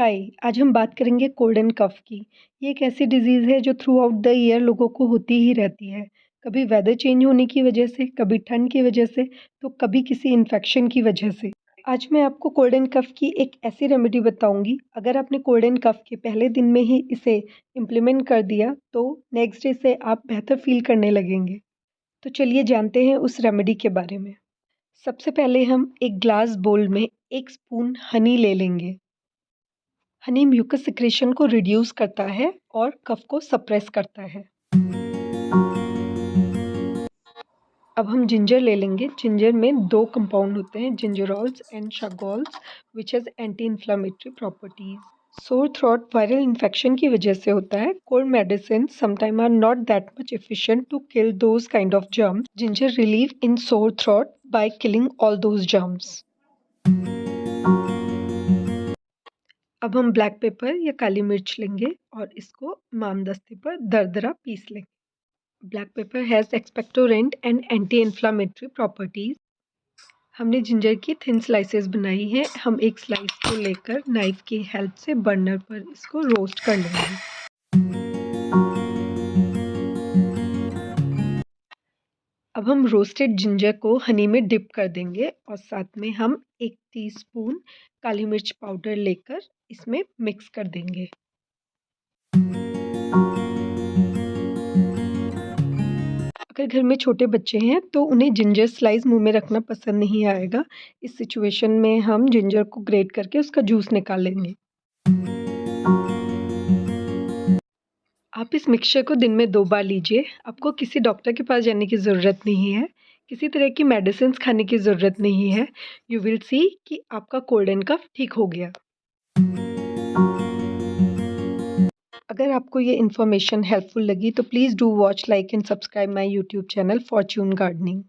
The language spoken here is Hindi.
हाय, आज हम बात करेंगे कोल्ड एंड कफ की। ये एक ऐसी डिज़ीज़ है जो थ्रू आउट द ईयर लोगों को होती ही रहती है। कभी वेदर चेंज होने की वजह से, कभी ठंड की वजह से, तो कभी किसी इन्फेक्शन की वजह से। आज मैं आपको कोल्ड एंड कफ की एक ऐसी रेमेडी बताऊंगी, अगर आपने कोल्ड एंड कफ के पहले दिन में ही इसे इम्प्लीमेंट कर दिया, तो नेक्स्ट डे से आप बेहतर फील करने लगेंगे। तो चलिए जानते हैं उस रेमेडी के बारे में। सबसे पहले हम एक ग्लास बोल में 1 स्पून हनी ले लेंगे। हनी म्यूकस सिक्रेशन को रिड्यूस करता है और कफ को सप्रेस करता है। अब हम जिंजर ले लेंगे। जिंजर में 2 कंपाउंड होते हैं, gingerols and shogaols, which has anti inflammatory properties. Sore throat viral infection की वजह से होता है। Cold medicine sometime are not that much efficient to kill those kind of germs. Ginger relieve in sore throat by killing all those germs. अब हम ब्लैक पेपर या काली मिर्च लेंगे और इसको मामदस्ते पर दरदरा पीस लेंगे। Black pepper has expectorant and anti inflammatory properties. हमने जिंजर की थिन स्लाइसेस बनाई हैं। हम एक स्लाइस को लेकर नाइफ की हेल्प से बर्नर पर इसको रोस्ट कर लेंगे। अब हम रोस्टेड जिंजर को हनी में डिप कर देंगे और साथ में हम 1 टीस्पून काली मिर्च पाउडर लेकर इसमें मिक्स कर देंगे। अगर घर में छोटे बच्चे हैं तो उन्हें जिंजर स्लाइस मुंह में रखना पसंद नहीं आएगा। इस सिचुएशन में हम जिंजर को ग्रेट करके उसका जूस निकाल लेंगे। आप इस मिक्सचर को दिन में 2 बार लीजिए। आपको किसी डॉक्टर के पास जाने की ज़रूरत नहीं है, किसी तरह की मेडिसिन्स खाने की ज़रूरत नहीं है। यू विल सी कि आपका कोल्ड एंड कफ ठीक हो गया। अगर आपको ये इन्फॉर्मेशन हेल्पफुल लगी तो please do watch, like and subscribe my YouTube channel Fortune gardening.